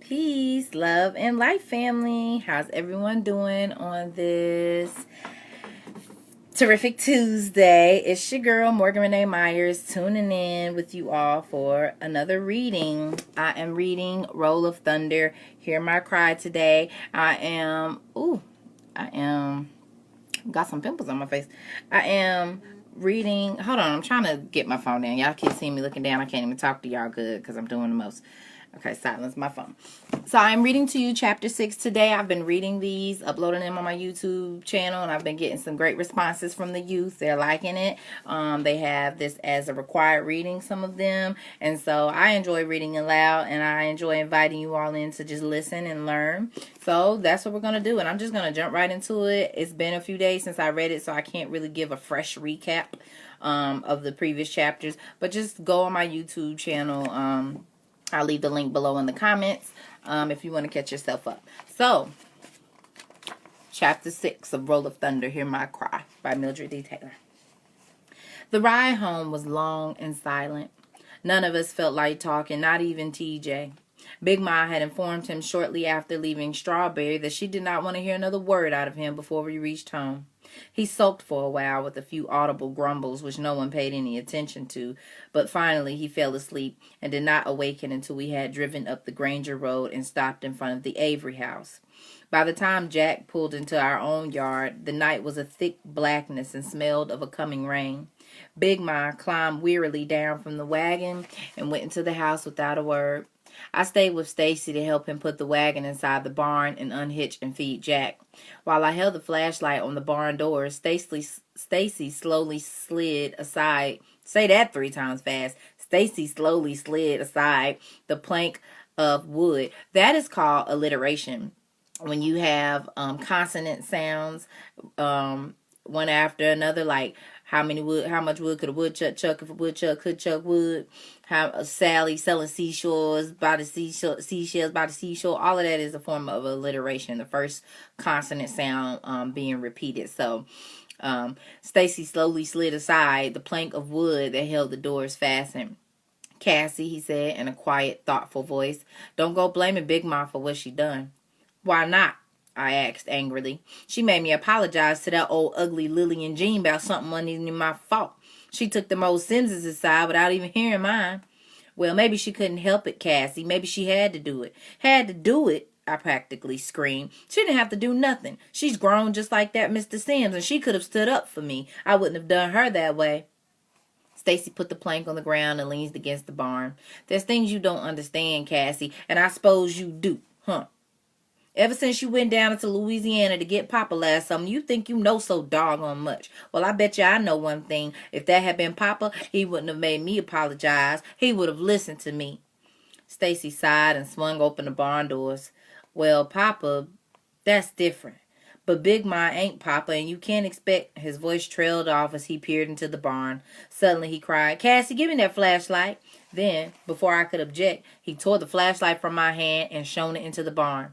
Peace, love, and life, family. How's everyone doing on this terrific Tuesday? It's your girl, Morgan Renee Myers, tuning in with you all for another reading. I am reading Roll of Thunder, Hear My Cry today. I am, got some pimples on my face. I am reading, hold on, I'm trying to get my phone down. Y'all keep seeing me looking down. I can't even talk to y'all good because I'm doing the most. Okay, silence my phone. So I'm reading to you chapter 6 today. I've been reading these, uploading them on my YouTube channel, and I've been getting some great responses from the youth. They're liking it. They have this as a required reading, some of them. And so I enjoy reading aloud, and I enjoy inviting you all in to just listen and learn. So that's what we're going to do, and I'm just going to jump right into it. It's been a few days since I read it, so I can't really give a fresh recap of the previous chapters. But just go on my YouTube channel. I'll leave the link below in the comments if you want to catch yourself up. So, chapter 6 of Roll of Thunder, Hear My Cry by Mildred D. Taylor. The ride home was long and silent. None of us felt like talking, not even TJ. Big Ma had informed him shortly after leaving Strawberry that she did not want to hear another word out of him before we reached home. He sulked for a while with a few audible grumbles which no one paid any attention to, but finally he fell asleep and did not awaken until we had driven up the Granger Road and stopped in front of the Avery house. By the time Jack pulled into our own yard, the night was a thick blackness and smelled of a coming rain. Big Ma climbed wearily down from the wagon and went into the house without a word. I stayed with Stacy to help him put the wagon inside the barn and unhitch and feed Jack. While I held the flashlight on the barn door, Stacy slowly slid aside. Say that 3 times fast. Stacy slowly slid aside the plank of wood. That is called alliteration. When you have consonant sounds one after another, like how much wood could a woodchuck chuck if a woodchuck could chuck wood? How Sally selling seashells by the seashore. All of that is a form of alliteration. The first consonant sound being repeated. So, Stacy slowly slid aside the plank of wood that held the doors fastened. Cassie, he said in a quiet, thoughtful voice, don't go blaming Big Ma for what she done. Why not? I asked angrily. She made me apologize to that old ugly Lillian Jean about something wasn't even my fault. She took them old sentences aside without even hearing mine. Well, maybe she couldn't help it, Cassie. Maybe she had to do it. Had to do it, I practically screamed. She didn't have to do nothing. She's grown just like that Mr. Sims, and she could have stood up for me. I wouldn't have done her that way. Stacy put the plank on the ground and leaned against the barn. There's things you don't understand, Cassie, and I suppose you do, huh? Ever since you went down into Louisiana to get Papa last summer, you think you know so doggone much. Well, I bet you I know one thing. If that had been Papa, he wouldn't have made me apologize. He would have listened to me. Stacy sighed and swung open the barn doors. Well, Papa, that's different. But Big Ma ain't Papa, and you can't expect... His voice trailed off as he peered into the barn. Suddenly he cried, Cassie, give me that flashlight. Then, before I could object, he tore the flashlight from my hand and shone it into the barn.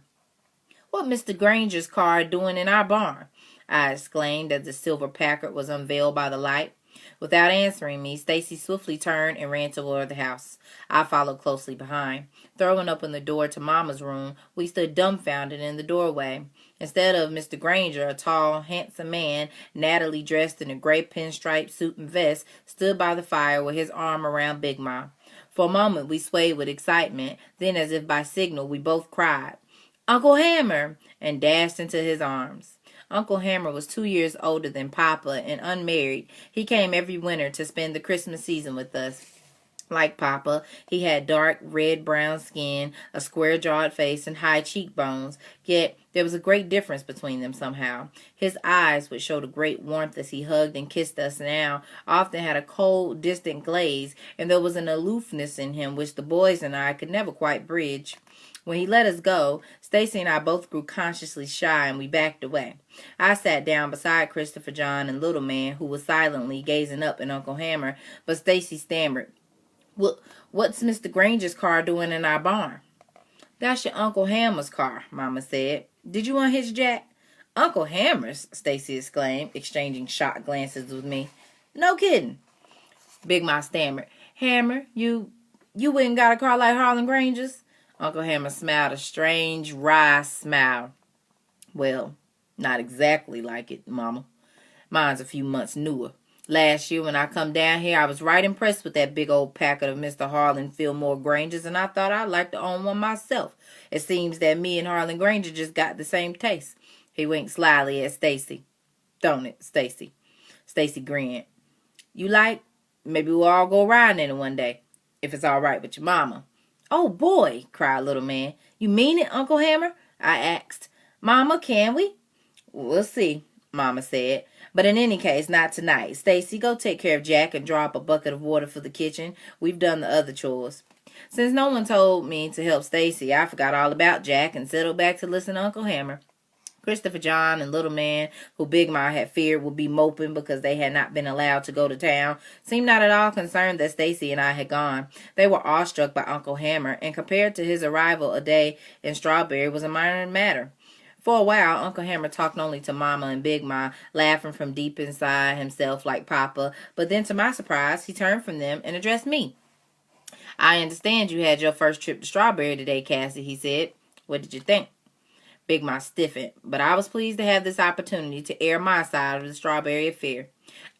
What Mr. Granger's car doing in our barn? I exclaimed as the silver Packard was unveiled by the light. Without answering me, Stacy swiftly turned and ran toward the house. I followed closely behind. Throwing open the door to Mama's room, we stood dumbfounded in the doorway. Instead of Mr. Granger, a tall, handsome man, nattily dressed in a gray pinstripe suit and vest, stood by the fire with his arm around Big Ma. For a moment we swayed with excitement, then as if by signal we both cried, Uncle Hammer, and dashed into his arms. Uncle Hammer was 2 years older than Papa and unmarried. He came every winter to spend the Christmas season with us. Like Papa, he had dark red-brown skin, a square-jawed face, and high cheekbones, yet there was a great difference between them somehow. His eyes, which showed a great warmth as he hugged and kissed us now, often had a cold, distant glaze, and there was an aloofness in him which the boys and I could never quite bridge. When he let us go, Stacy and I both grew consciously shy and we backed away. I sat down beside Christopher John and Little Man, who was silently gazing up at Uncle Hammer, but Stacy stammered, What's Mr. Granger's car doing in our barn? That's your Uncle Hammer's car, Mama said. Did you unhitch Jack? Uncle Hammer's? Stacy exclaimed, exchanging shocked glances with me. No kidding. Big Ma stammered. Hammer, you wouldn't got a car like Harlan Granger's? Uncle Hammer smiled a strange, wry smile. Well, not exactly like it, Mama. Mine's a few months newer. Last year when I come down here, I was right impressed with that big old packet of Mr. Harlan Fillmore Grangers, and I thought I'd like to own one myself. It seems that me and Harlan Granger just got the same taste. He winked slyly at Stacy. Don't it, Stacy? Stacy grinned. You like? Maybe we'll all go riding in it one day, if it's all right with your mama. Oh, boy, cried little man. You mean it, Uncle Hammer? I asked. Mama, can we? We'll see, Mama said. But in any case, not tonight. Stacy, go take care of Jack and draw up a bucket of water for the kitchen. We've done the other chores. Since no one told me to help Stacy, I forgot all about Jack and settled back to listen to Uncle Hammer. Christopher John and Little Man, who Big Ma had feared would be moping because they had not been allowed to go to town, seemed not at all concerned that Stacy and I had gone. They were awestruck by Uncle Hammer, and compared to his arrival a day in Strawberry was a minor matter. For a while, Uncle Hammer talked only to Mama and Big Ma, laughing from deep inside himself like Papa, but then to my surprise, he turned from them and addressed me. I understand you had your first trip to Strawberry today, Cassie, he said. What did you think? Big Ma stiffened, but I was pleased to have this opportunity to air my side of the Strawberry affair.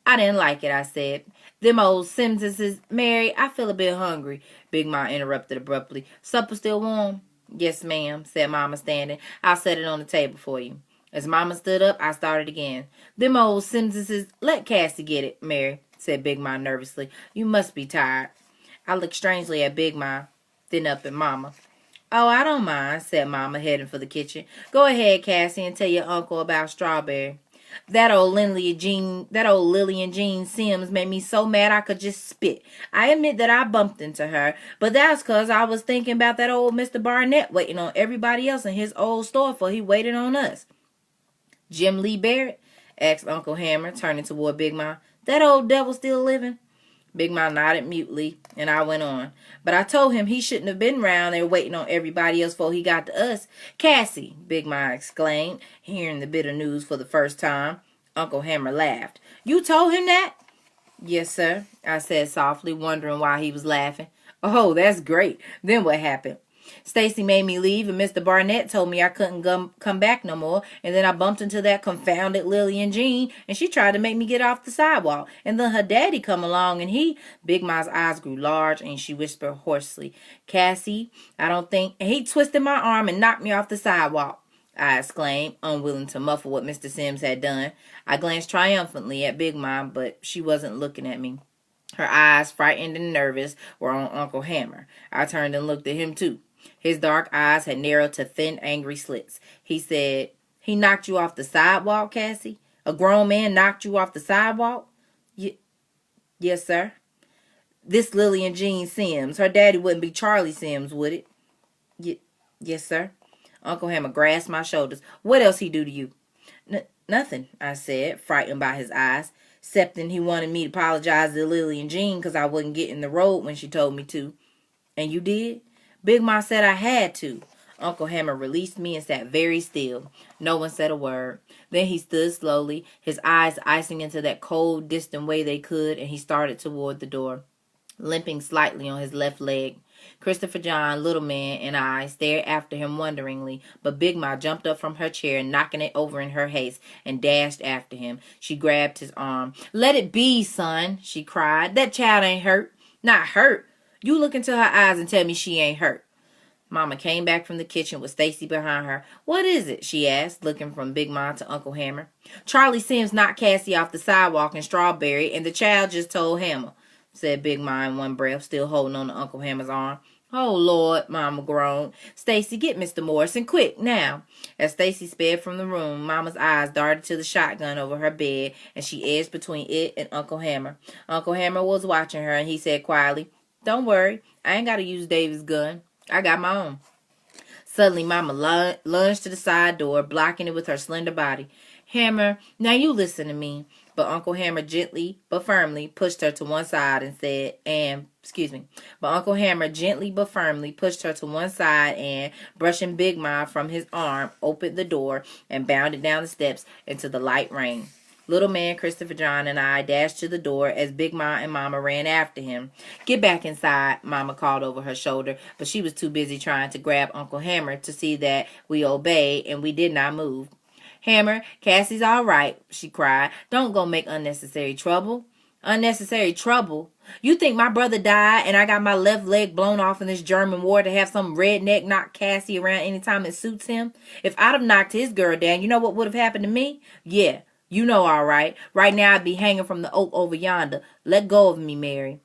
I didn't like it, I said. Them old Simses, Mary, I feel a bit hungry, Big Ma interrupted abruptly. Supper still warm? Yes, ma'am, said Mama, standing. I'll set it on the table for you. As Mama stood up, I started again. Them old Simses, let Cassie get it, Mary, said Big Ma nervously. You must be tired. I looked strangely at Big Ma, then up at Mama. Oh, I don't mind, said Mama, heading for the kitchen. Go ahead, Cassie, and tell your uncle about Strawberry. That old Lillian Jean Sims made me so mad I could just spit. I admit that I bumped into her, but that's 'cause I was thinking about that old Mr. Barnett waiting on everybody else in his old store for he waited on us. Jim Lee Barrett? Asked Uncle Hammer, turning toward Big Ma. That old devil still living? Big Ma nodded mutely, and I went on. But I told him he shouldn't have been round there waiting on everybody else before he got to us. Cassie, Big Ma exclaimed, hearing the bit of news for the first time. Uncle Hammer laughed. You told him that? Yes, sir, I said softly, wondering why he was laughing. Oh, that's great. Then what happened? Stacy made me leave, and Mr. Barnett told me I couldn't come back no more, and then I bumped into that confounded Lillian Jean, and she tried to make me get off the sidewalk, and then her daddy come along, and he... Big Ma's eyes grew large, and she whispered hoarsely, Cassie, I don't think... And he twisted my arm and knocked me off the sidewalk, I exclaimed, unwilling to muffle what Mr. Sims had done. I glanced triumphantly at Big Ma, but she wasn't looking at me. Her eyes, frightened and nervous, were on Uncle Hammer. I turned and looked at him, too. His dark eyes had narrowed to thin, angry slits. He said, He knocked you off the sidewalk, Cassie? A grown man knocked you off the sidewalk? Yes, sir. This Lillian Jean Sims. Her daddy wouldn't be Charlie Sims, would it? Yes, sir. Uncle Hammer grasped my shoulders. What else he do to you? Nothing, I said, frightened by his eyes. Excepting he wanted me to apologize to Lillian Jean because I wouldn't get in the road when she told me to. And you did? Big Ma said I had to. Uncle Hammer released me and sat very still. No one said a word. Then he stood slowly, his eyes icing into that cold, distant way they could, and he started toward the door, limping slightly on his left leg. Christopher John, Little Man, and I stared after him wonderingly, but Big Ma jumped up from her chair, knocking it over in her haste, and dashed after him. She grabbed his arm. Let it be, son, she cried. That child ain't hurt. Not hurt. You look into her eyes and tell me she ain't hurt. Mama came back from the kitchen with Stacy behind her. What is it? She asked, looking from Big Ma to Uncle Hammer. Charlie Sims knocked Cassie off the sidewalk in Strawberry, and the child just told Hammer, said Big Ma in one breath, still holding on to Uncle Hammer's arm. Oh, Lord, Mama groaned. Stacy, get Mr. Morrison, quick, now. As Stacy sped from the room, Mama's eyes darted to the shotgun over her bed, and she edged between it and Uncle Hammer. Uncle Hammer was watching her, and he said quietly, Don't worry, I ain't got to use David's gun. I got my own. Suddenly, Mama lunged to the side door, blocking it with her slender body. Hammer, now you listen to me. But Uncle Hammer gently but firmly pushed her to one side and said, But Uncle Hammer gently but firmly pushed her to one side and, brushing Big Ma from his arm, opened the door and bounded down the steps into the light rain. Little man Christopher John and I dashed to the door as Big Ma and Mama ran after him. Get back inside, Mama called over her shoulder, but she was too busy trying to grab Uncle Hammer to see that we obeyed, and we did not move. Hammer, Cassie's all right, she cried. Don't go make unnecessary trouble. Unnecessary trouble? You think my brother died and I got my left leg blown off in this German war to have some redneck knock Cassie around anytime it suits him? If I'd have knocked his girl down, you know what would have happened to me? Yeah, you know all right. Right now I'd be hanging from the oak over yonder. Let go of me, Mary.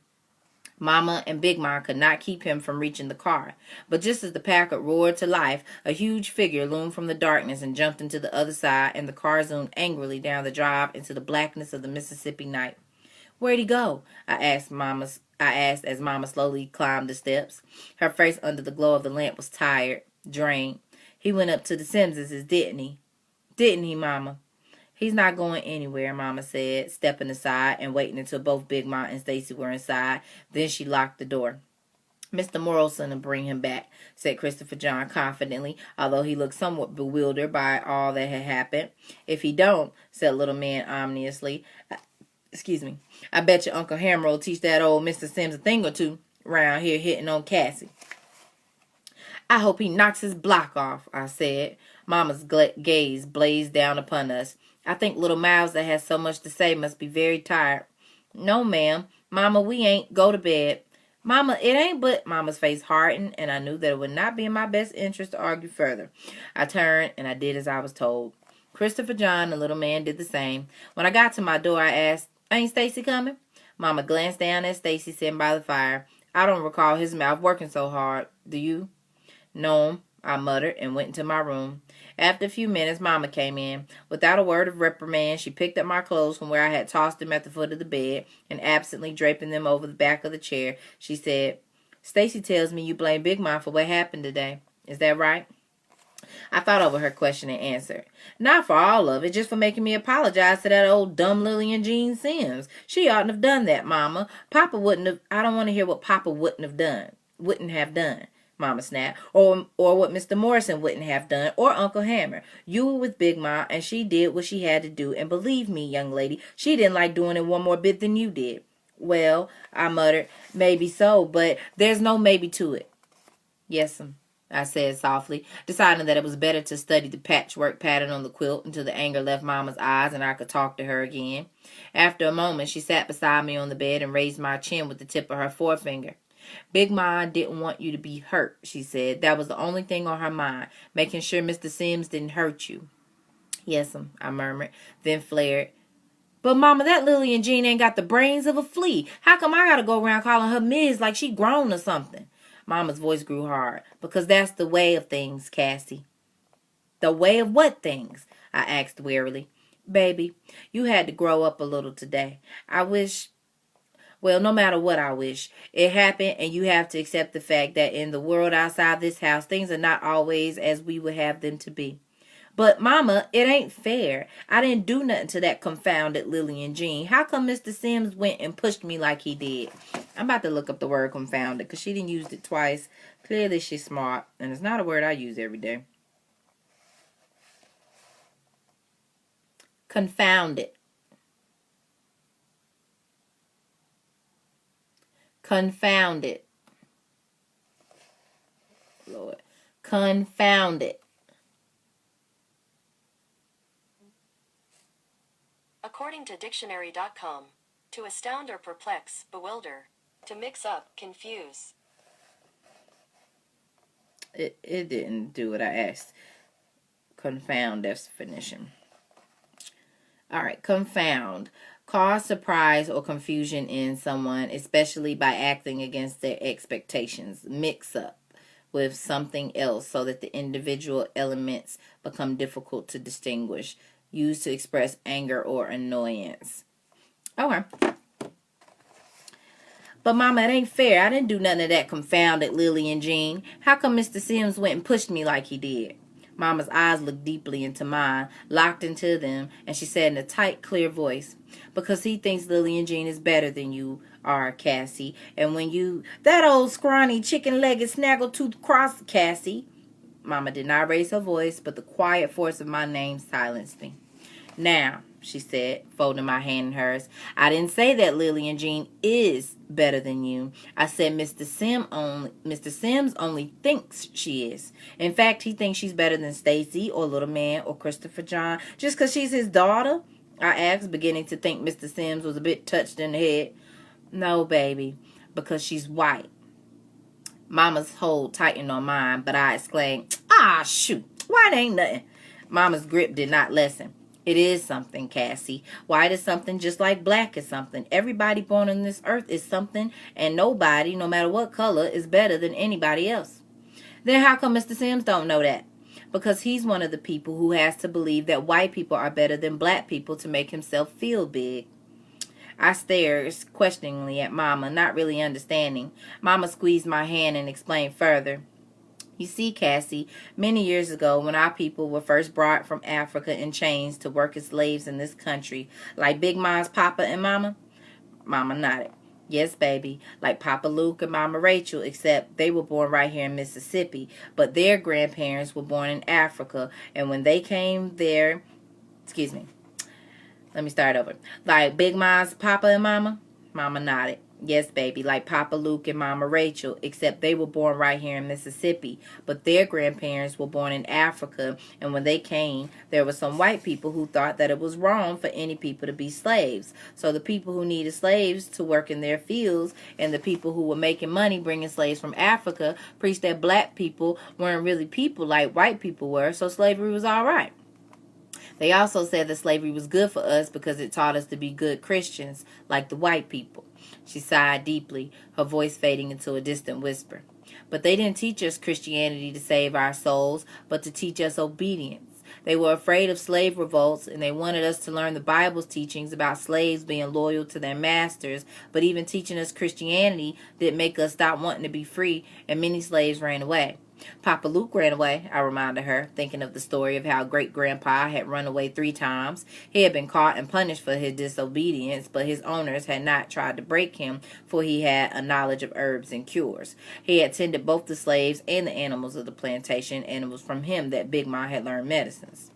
Mama and Big Ma could not keep him from reaching the car. But just as the Packard roared to life, a huge figure loomed from the darkness and jumped into the other side, and the car zoomed angrily down the drive into the blackness of the Mississippi night. Where'd he go? I asked as Mama slowly climbed the steps. Her face under the glow of the lamp was tired, drained. He went up to the Sims's, didn't he? Didn't he, Mama? He's not going anywhere, Mama said, stepping aside and waiting until both Big Ma and Stacy were inside. Then she locked the door. Mr. Morrison will bring him back, said Christopher John confidently, although he looked somewhat bewildered by all that had happened. If he don't, said Little Man ominously, I bet your Uncle Hammer will teach that old Mr. Sims a thing or two round here hitting on Cassie. I hope he knocks his block off, I said. Mama's gaze blazed down upon us. I think little Miles that has so much to say must be very tired. No, ma'am. Mama, we ain't. Go to bed. Mama, it ain't but. Mama's face hardened, and I knew that it would not be in my best interest to argue further. I turned, and I did as I was told. Christopher John, the little man, did the same. When I got to my door, I asked, Ain't Stacy coming? Mama glanced down at Stacy sitting by the fire. I don't recall his mouth working so hard. Do you? No, I muttered and went into my room. After a few minutes, Mama came in. Without a word of reprimand, she picked up my clothes from where I had tossed them at the foot of the bed, and absently draping them over the back of the chair, she said, Stacy tells me you blame Big Ma for what happened today. Is that right? I thought over her question and answered. Not for all of it, just for making me apologize to that old dumb Lillian Jean Sims. She oughtn't have done that, Mama. Papa wouldn't have. I don't want to hear what Papa wouldn't have done. Mama snapped, or what Mr. Morrison wouldn't have done, or Uncle Hammer. You were with Big Ma, and she did what she had to do, and believe me, young lady, she didn't like doing it one more bit than you did. Well, I muttered, maybe so, but there's no maybe to it. Yes'm, I said softly, deciding that it was better to study the patchwork pattern on the quilt until the anger left Mama's eyes and I could talk to her again. After a moment, she sat beside me on the bed and raised my chin with the tip of her forefinger. Big Ma didn't want you to be hurt, she said. That was the only thing on her mind, making sure Mr. Sims didn't hurt you. Yes'm, I murmured, then flared. But Mama, that Lillian Jean ain't got the brains of a flea. How come I gotta go around calling her Miss like she grown or something? Mama's voice grew hard. Because that's the way of things, Cassie. The way of what things? I asked wearily. Baby, you had to grow up a little today. I wish... Well, no matter what I wish, it happened, and you have to accept the fact that in the world outside this house, things are not always as we would have them to be. But, Mama, it ain't fair. I didn't do nothing to that confounded Lillian Jean. How come Mr. Sims went and pushed me like he did? I'm about to look up the word confounded, because she didn't use it twice. Clearly, she's smart, and it's not a word I use every day. Confounded. Confounded. Lord. Confounded. According to dictionary.com, to astound or perplex, bewilder, to mix up, confuse. It didn't do what I asked. Confound definition. All right, confound. Cause surprise or confusion in someone, especially by acting against their expectations. Mix up with something else so that the individual elements become difficult to distinguish. Used to express anger or annoyance. Okay. But Mama, it ain't fair. I didn't do none of that confounded Lillian Jean. How come Mr. Sims went and pushed me like he did? Mama's eyes looked deeply into mine, locked into them, and she said in a tight, clear voice, because he thinks Lillian Jean is better than you are, Cassie. And when you... That old scrawny, chicken-legged, snaggle-toothed cross, Cassie. Mama did not raise her voice, but the quiet force of my name silenced me. Now, she said, folding my hand in hers. I didn't say that Lillian Jean is better than you. I said Mr. Sims only thinks she is. In fact, he thinks she's better than Stacy or Little Man or Christopher John just because she's his daughter. I asked, beginning to think Mr. Sims was a bit touched in the head. No, baby, because she's white. Mama's hold tightened on mine, but I exclaimed, "Ah, shoot, white ain't nothing." Mama's grip did not lessen. It is something, Cassie. White is something just like black is something. Everybody born on this earth is something, and nobody, no matter what color, is better than anybody else. Then how come Mr. Sims don't know that? Because he's one of the people who has to believe that white people are better than black people to make himself feel big. I stared questioningly at Mama, not really understanding. Mama squeezed my hand and explained further. You see, Cassie, many years ago when our people were first brought from Africa in chains to work as slaves in this country, like Big Ma's Papa and Mama? Mama nodded. Yes, baby, like Papa Luke and Mama Rachel, except they were born right here in Mississippi, but their grandparents were born in Africa, and when they came there, let me start over. Like Big Ma's Papa and Mama? Mama nodded. Yes, baby, like Papa Luke and Mama Rachel, except they were born right here in Mississippi. But their grandparents were born in Africa, and when they came, there were some white people who thought that it was wrong for any people to be slaves. So the people who needed slaves to work in their fields, and the people who were making money bringing slaves from Africa, preached that black people weren't really people like white people were, so slavery was all right. They also said that slavery was good for us because it taught us to be good Christians, like the white people. She sighed deeply, her voice fading into a distant whisper. But they didn't teach us Christianity to save our souls, but to teach us obedience. They were afraid of slave revolts, and they wanted us to learn the Bible's teachings about slaves being loyal to their masters, but even teaching us Christianity didn't make us stop wanting to be free, and many slaves ran away. Papa Luke ran away, I reminded her, thinking of the story of how great-grandpa had run away 3 times. He had been caught and punished for his disobedience, but his owners had not tried to break him, for he had a knowledge of herbs and cures. He had tended both the slaves and the animals of the plantation, and it was from him that Big Ma had learned medicines.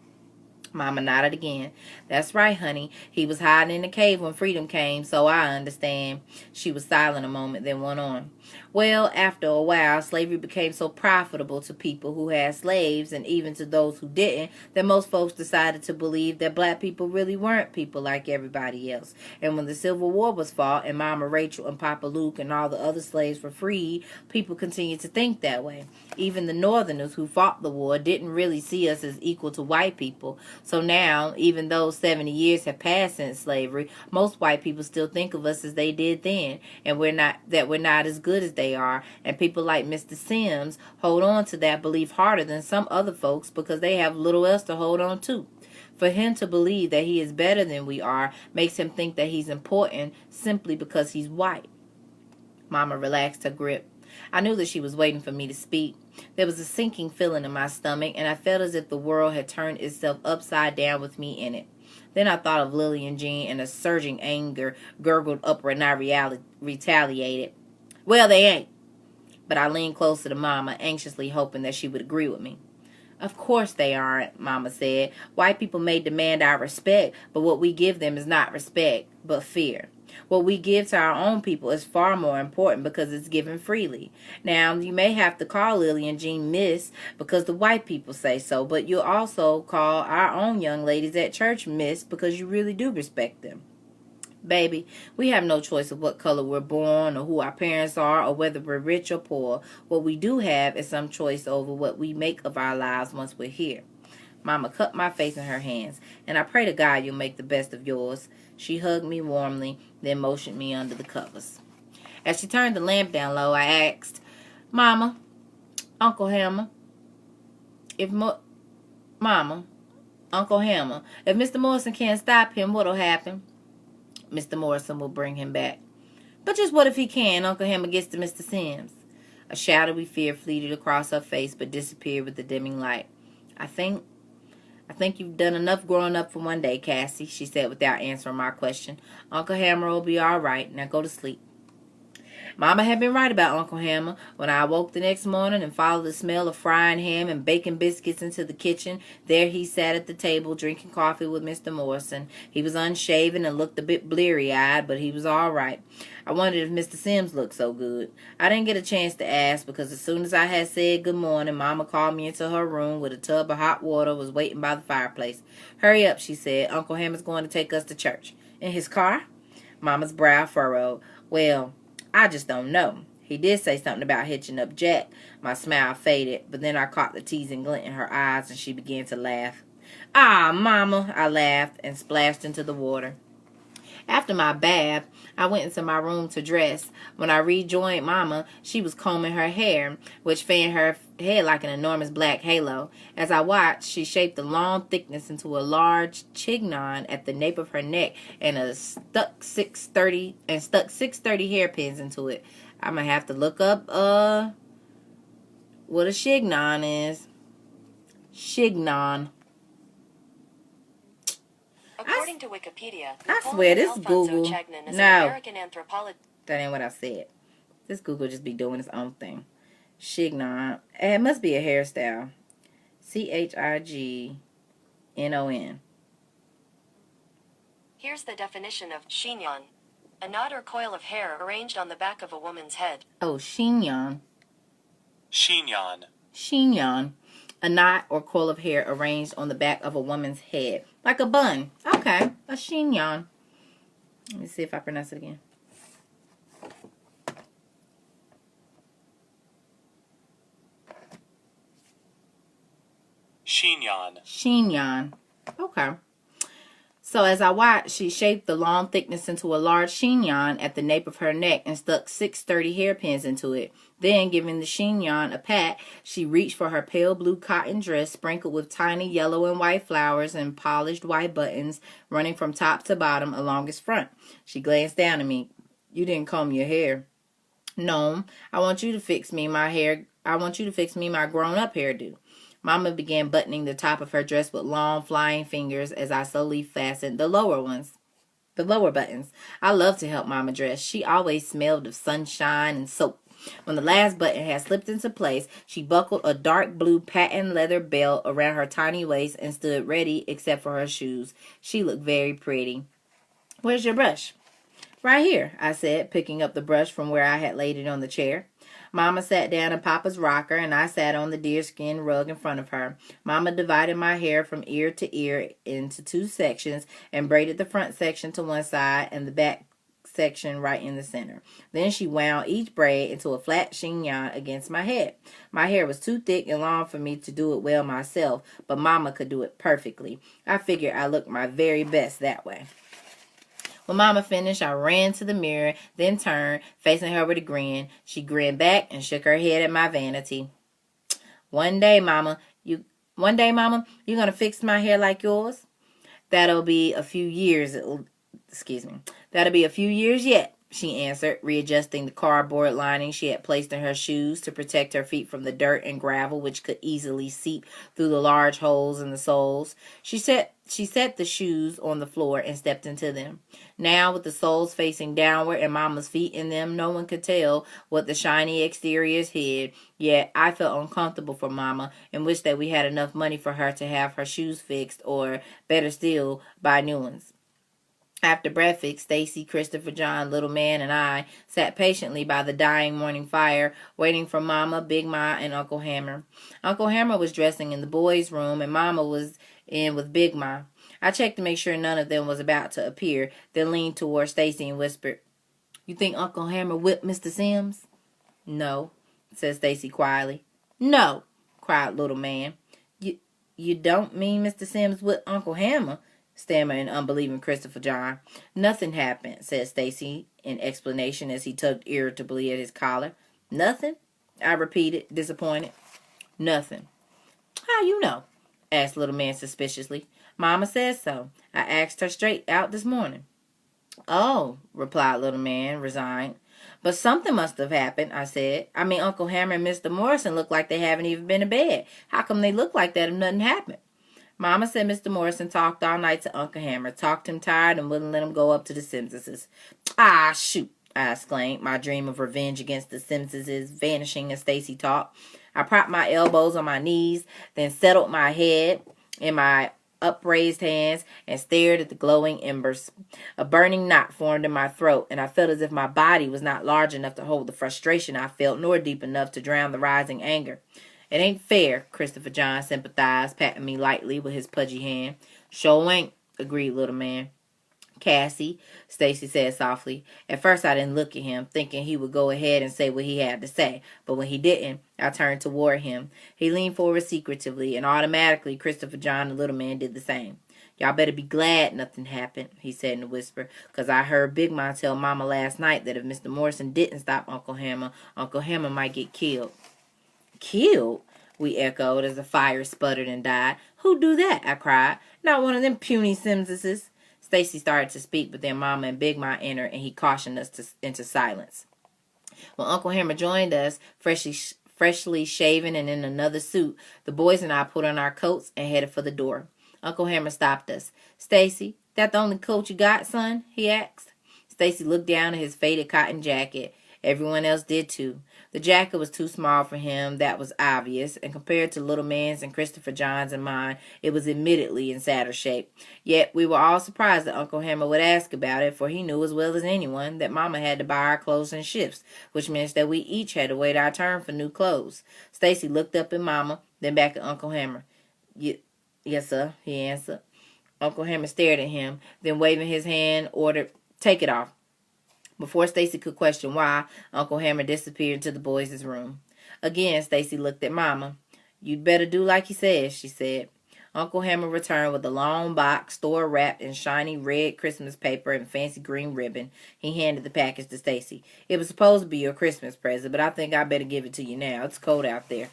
Mama nodded again. That's right, honey. He was hiding in the cave when freedom came, so I understand. She was silent a moment, then went on. Well, after a while, slavery became so profitable to people who had slaves, and even to those who didn't, that most folks decided to believe that black people really weren't people like everybody else. And when the Civil War was fought, and Mama Rachel and Papa Luke and all the other slaves were freed, people continued to think that way. Even the Northerners who fought the war didn't really see us as equal to white people. So now, even though 70 years have passed since slavery, most white people still think of us as they did then, and we're not as good as they are. And people like Mr. Sims hold on to that belief harder than some other folks because they have little else to hold on to. For him to believe that he is better than we are makes him think that he's important simply because he's white. Mama relaxed her grip. I knew that she was waiting for me to speak. There was a sinking feeling in my stomach, and I felt as if the world had turned itself upside down with me in it. Then I thought of Lillian Jean, and a surging anger gurgled up when I retaliated. Well, they ain't. But I leaned closer to Mama, anxiously hoping that she would agree with me. Of course they aren't, Mama said. White people may demand our respect, but what we give them is not respect, but fear. What we give to our own people is far more important because it's given freely. Now, you may have to call Lillian Jean Miss because the white people say so, but you'll also call our own young ladies at church Miss because you really do respect them. Baby, we have no choice of what color we're born or who our parents are or whether we're rich or poor. What we do have is some choice over what we make of our lives once we're here. Mama cupped my face in her hands, and I pray to God you'll make the best of yours. She hugged me warmly, then motioned me under the covers. As she turned the lamp down low, I asked, Mama, Uncle Hammer, if Mr. Morrison can't stop him, what'll happen? Mr. Morrison will bring him back. But just what if he can? Uncle Hammer gets to Mr. Sims. A shadowy fear fleeted across her face, but disappeared with the dimming light. I think you've done enough growing up for one day, Cassie, she said without answering my question. Uncle Hammer will be all right. Now go to sleep. Mama had been right about Uncle Hammer. When I awoke the next morning and followed the smell of frying ham and bacon biscuits into the kitchen, there he sat at the table drinking coffee with Mr. Morrison. He was unshaven and looked a bit bleary-eyed, but he was all right. I wondered if Mr. Sims looked so good. I didn't get a chance to ask because as soon as I had said good morning, Mama called me into her room with a tub of hot water was waiting by the fireplace. Hurry up, she said. Uncle Hammer's going to take us to church. In his car? Mama's brow furrowed. Well, I just don't know. He did say something about hitching up Jack. My smile faded, but then I caught the teasing glint in her eyes and she began to laugh. Ah, Mama, I laughed and splashed into the water. After my bath, I went into my room to dress. When I rejoined Mama, she was combing her hair, which fanned her head like an enormous black halo. As I watched, she shaped the long thickness into a large chignon at the nape of her neck and stuck 630 hairpins into it. I'm gonna have to look up what a chignon is. Chignon. According to Wikipedia, I swear this Alfonso Google. Chagnon is No, an American anthropologist. that ain't what I said. This Google just be doing its own thing. Chignon. It must be a hairstyle. Chignon. Here's the definition of chignon. A knot or coil of hair arranged on the back of a woman's head. Oh, chignon. Chignon. Chignon. A knot or coil of hair arranged on the back of a woman's head. Like a bun. Okay. A chignon. Let me see if I pronounce it again. Chignon. Chignon. Okay. So as I watched, she shaped the long thickness into a large chignon at the nape of her neck and stuck 630 hairpins into it. Then, giving the chignon a pat, she reached for her pale blue cotton dress sprinkled with tiny yellow and white flowers and polished white buttons running from top to bottom along its front. She glanced down at me. You didn't comb your hair. No, I want you to fix me my hair. I want you to fix me my grown-up hairdo. Mama began buttoning the top of her dress with long flying fingers as I slowly fastened the lower buttons. I love to help Mama dress. She always smelled of sunshine and soap. When the last button had slipped into place, she buckled a dark blue patent leather belt around her tiny waist and stood ready except for her shoes. She looked very pretty. Where's your brush? Right here, I said, picking up the brush from where I had laid it on the chair. Mama sat down in Papa's rocker, and I sat on the deerskin rug in front of her. Mama divided my hair from ear to ear into 2 sections and braided the front section to one side and the back section right in the center. Then she wound each braid into a flat chignon against my head. My hair was too thick and long for me to do it well myself, but Mama could do it perfectly. I figured I looked my very best that way. When Mama finished, I ran to the mirror, then turned, facing her with a grin. She grinned back and shook her head at my vanity. One day, Mama, you gonna fix my hair like yours? That'll be a few years yet, she answered, readjusting the cardboard lining she had placed in her shoes to protect her feet from the dirt and gravel which could easily seep through the large holes in the soles. She set the shoes on the floor and stepped into them. Now, with the soles facing downward and Mama's feet in them, no one could tell what the shiny exteriors hid. Yet, I felt uncomfortable for Mama and wished that we had enough money for her to have her shoes fixed or, better still, buy new ones. After breakfast, Stacy, Christopher, John, Little Man, and I sat patiently by the dying morning fire, waiting for Mama, Big Ma, and Uncle Hammer. Uncle Hammer was dressing in the boys' room, and Mama was in with Big Ma. I checked to make sure none of them was about to appear, then leaned toward Stacy and whispered, "You think Uncle Hammer whipped Mr. Sims?" "No," said Stacy quietly. "No," cried Little Man. You don't mean Mr. Sims whipped Uncle Hammer?" stammered an unbelieving Christopher John. "Nothing happened," said Stacy in explanation as he tugged irritably at his collar. "Nothing?" I repeated, disappointed. "Nothing." "How you know?" asked Little Man suspiciously. "Mama says so. I asked her straight out this morning." "Oh," replied Little Man, resigned. "But something must have happened," I said. "I mean, Uncle Hammer and Mr. Morrison look like they haven't even been to bed. How come they look like that if nothing happened?" Mama said Mr. Morrison talked all night to Uncle Hammer, talked him tired and wouldn't let him go up to the Simses. "Ah, shoot," I exclaimed, my dream of revenge against the Simpsons vanishing as Stacy talked. I propped my elbows on my knees, then settled my head in my upraised hands and stared at the glowing embers. A burning knot formed in my throat, and I felt as if my body was not large enough to hold the frustration I felt, nor deep enough to drown the rising anger. It ain't fair, Christopher John sympathized, patting me lightly with his pudgy hand. Sure ain't, agreed little man. Cassie, Stacy said softly. At first I didn't look at him, thinking he would go ahead and say what he had to say, but when he didn't, I turned toward him. He leaned forward secretively, and automatically Christopher John, the little man, did the same. Y'all better be glad nothing happened, he said in a whisper, 'cause I heard Big Mom tell Mama last night that if Mr. Morrison didn't stop Uncle Hammer might get killed. Killed? We echoed as the fire sputtered and died. Who do that? I cried. Not one of them puny Simses. Stacy started to speak, but then Mama and Big Ma entered, and he cautioned us into silence. When Uncle Hammer joined us, freshly shaven and in another suit, the boys and I put on our coats and headed for the door. Uncle Hammer stopped us. Stacy, that the only coat you got, son? He asked. Stacy looked down at his faded cotton jacket. Everyone else did too. The jacket was too small for him, that was obvious, and compared to Little Man's and Christopher John's and mine, it was admittedly in sadder shape. Yet we were all surprised that Uncle Hammer would ask about it, for he knew as well as anyone that Mama had to buy our clothes in shifts, which meant that we each had to wait our turn for new clothes. Stacy looked up at Mama, then back at Uncle Hammer. Yes, sir, he answered. Uncle Hammer stared at him, then waving his hand, ordered, Take it off. Before Stacy could question why, Uncle Hammer disappeared into the boys' room. Again, Stacy looked at Mama. You'd better do like he says, she said. Uncle Hammer returned with a long box, store-wrapped in shiny red Christmas paper and fancy green ribbon. He handed the package to Stacy. It was supposed to be your Christmas present, but I think I better give it to you now. It's cold out there.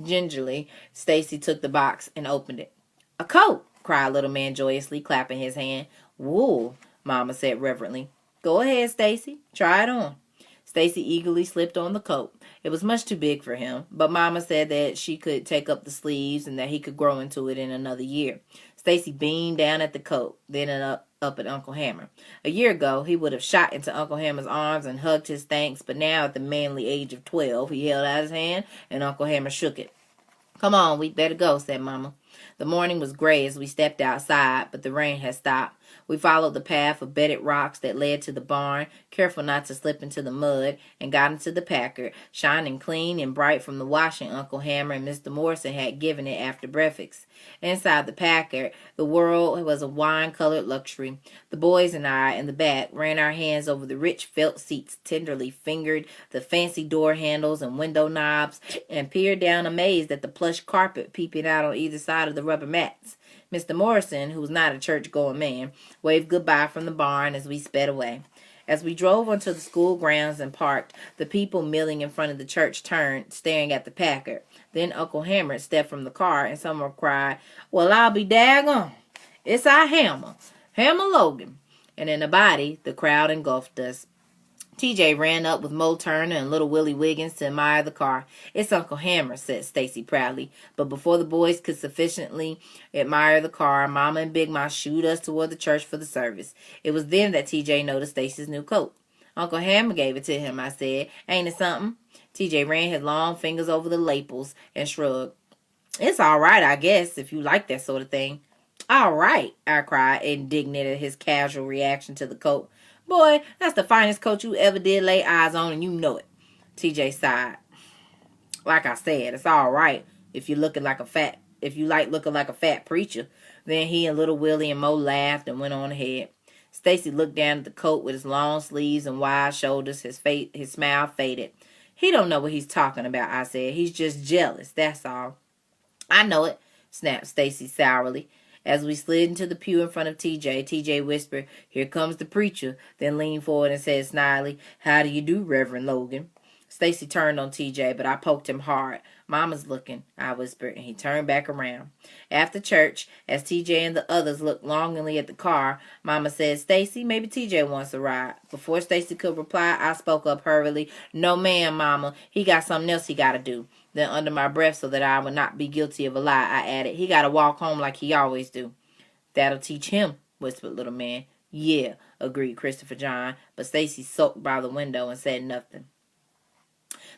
Gingerly, Stacy took the box and opened it. A coat, cried Little Man joyously, clapping his hand. Wool, Mama said reverently. Go ahead, Stacy. Try it on. Stacy eagerly slipped on the coat. It was much too big for him, but Mama said that she could take up the sleeves and that he could grow into it in another year. Stacy beamed down at the coat, then up at Uncle Hammer. A year ago, he would have shot into Uncle Hammer's arms and hugged his thanks, but now at the manly age of 12, he held out his hand and Uncle Hammer shook it. Come on, we'd better go, said Mama. The morning was gray as we stepped outside, but the rain had stopped. We followed the path of bedded rocks that led to the barn, careful not to slip into the mud, and got into the Packard, shining clean and bright from the washing Uncle Hammer and Mr. Morrison had given it after breakfast. Inside the Packard, the world was a wine-colored luxury. The boys and I, in the back, ran our hands over the rich felt seats, tenderly fingered the fancy door handles and window knobs, and peered down amazed at the plush carpet peeping out on either side of the rubber mats. Mr. Morrison, who was not a church-going man, waved goodbye from the barn as we sped away. As we drove onto the school grounds and parked, the people milling in front of the church turned, staring at the Packard. Then Uncle Hammer stepped from the car, and someone cried, Well, I'll be daggone. It's our Hammer Logan. And in a body, the crowd engulfed us. TJ ran up with Mo Turner and little Willie Wiggins to admire the car. It's Uncle Hammer, said Stacy proudly. But before the boys could sufficiently admire the car, Mama and Big Ma shooed us toward the church for the service. It was then that TJ noticed Stacy's new coat. Uncle Hammer gave it to him, I said. Ain't it something? TJ ran his long fingers over the lapels and shrugged. It's all right, I guess, if you like that sort of thing. All right, I cried, indignant at his casual reaction to the coat. Boy, that's the finest coat you ever did lay eyes on, and you know it. TJ sighed. Like I said, it's all right if you like looking like a fat preacher. Then he and little Willie and Mo laughed and went on ahead. Stacy looked down at the coat with its long sleeves and wide shoulders. His smile faded. He don't know what he's talking about, I said. He's just jealous, that's all. I know it, snapped Stacy sourly. As we slid into the pew in front of TJ whispered, Here comes the preacher, then leaned forward and said snidely, How do you do, Reverend Logan? Stacy turned on TJ, but I poked him hard. Mama's looking, I whispered, and he turned back around. After church, as TJ and the others looked longingly at the car, Mama said, Stacy, maybe TJ wants a ride. Before Stacy could reply, I spoke up hurriedly, No, ma'am, Mama. He got something else he got to do. Then under my breath, so that I would not be guilty of a lie, I added, He got to walk home like he always do. That'll teach him, whispered little man. Yeah, agreed Christopher John, but Stacy sulked by the window and said nothing.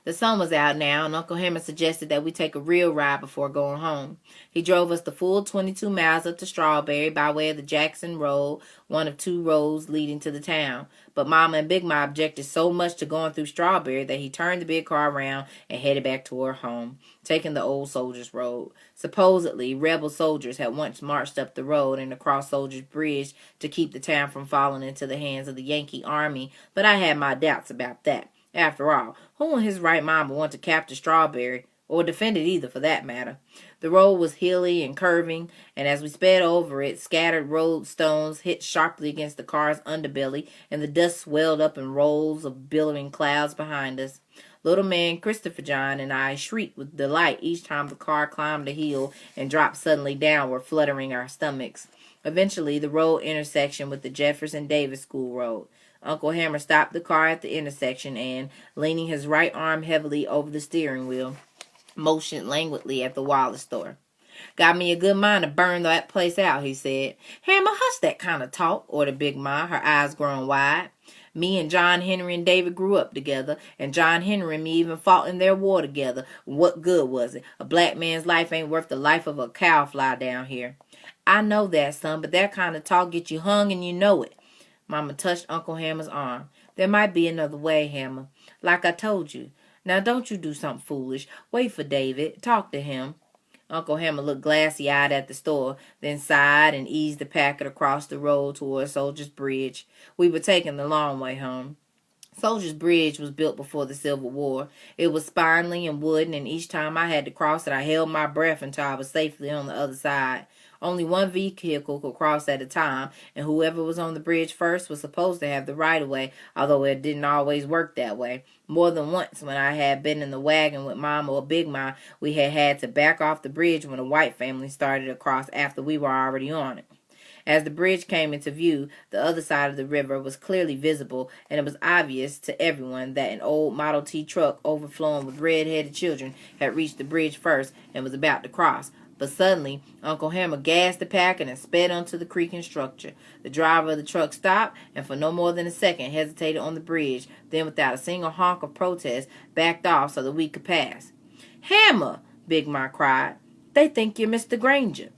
The sun was out now, and Uncle Hammer suggested that we take a real ride before going home. He drove us the full 22 miles up to Strawberry by way of the Jackson Road, one of 2 roads leading to the town. But Mama and Big Ma objected so much to going through Strawberry that he turned the big car around and headed back toward home, taking the old soldiers' road. Supposedly, rebel soldiers had once marched up the road and across Soldiers' Bridge to keep the town from falling into the hands of the Yankee army, but I had my doubts about that. After all, who in his right mind would want to capture Strawberry, or defend it either for that matter? The road was hilly and curving, and as we sped over it, scattered road stones hit sharply against the car's underbelly, and the dust swelled up in rolls of billowing clouds behind us. Little man Christopher John and I shrieked with delight each time the car climbed a hill and dropped suddenly downward, fluttering our stomachs. Eventually, the road intersection with the Jefferson Davis School Road. Uncle Hammer stopped the car at the intersection and, leaning his right arm heavily over the steering wheel, motioned languidly at the Wallace store. Got me a good mind to burn that place out, he said. Hammer, hush that kind of talk, ordered Big Ma, her eyes growing wide. Me and John Henry and David grew up together, and John Henry and me even fought in their war together. What good was it? A black man's life ain't worth the life of a cowfly down here. I know that, son, but that kind of talk gets you hung and you know it. Mama touched Uncle Hammer's arm. There might be another way, Hammer. Like I told you. Now don't you do something foolish. Wait for David. Talk to him. Uncle Hammer looked glassy-eyed at the store, then sighed and eased the packet across the road toward Soldiers' Bridge. We were taking the long way home. Soldiers' Bridge was built before the Civil War. It was spindly and wooden, and each time I had to cross it, I held my breath until I was safely on the other side. Only one vehicle could cross at a time, and whoever was on the bridge first was supposed to have the right-of-way, although it didn't always work that way. More than once, when I had been in the wagon with Mama or Big Ma, we had to back off the bridge when a white family started across after we were already on it. As the bridge came into view, the other side of the river was clearly visible, and it was obvious to everyone that an old Model T truck overflowing with red-headed children had reached the bridge first and was about to cross. But suddenly, Uncle Hammer gassed the packet and sped onto the creaking structure. The driver of the truck stopped, and for no more than a second hesitated on the bridge, then without a single honk of protest, backed off so that we could pass. Hammer! Big Ma cried. They think you're Mr. Granger.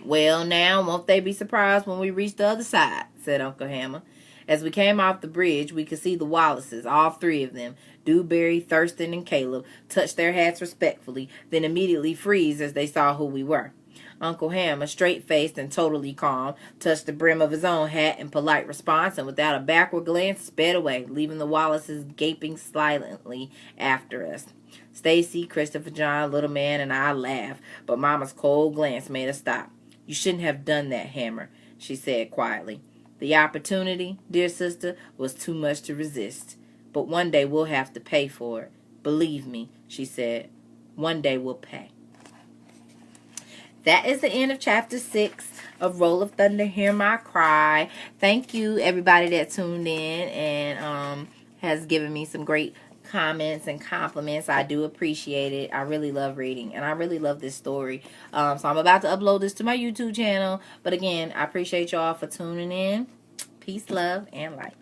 Well, now, won't they be surprised when we reach the other side, said Uncle Hammer. As we came off the bridge, we could see the Wallaces, all 3 of them, Dewberry, Thurston, and Caleb, touch their hats respectfully, then immediately freeze as they saw who we were. Uncle Hammer, straight-faced and totally calm, touched the brim of his own hat in polite response, and without a backward glance, sped away, leaving the Wallaces gaping silently after us. Stacy, Christopher John, Little Man, and I laughed, but Mama's cold glance made us stop. You shouldn't have done that, Hammer, she said quietly. The opportunity, dear sister, was too much to resist. But one day we'll have to pay for it. Believe me, she said. One day we'll pay. That is the end of chapter 6 of Roll of Thunder, Hear My Cry. Thank you, everybody that tuned in and has given me some great comments and compliments. I do appreciate it. I really love reading, and I really love this story. So I'm about to upload this to my YouTube channel. But again, I appreciate y'all for tuning in. Peace, love, and light.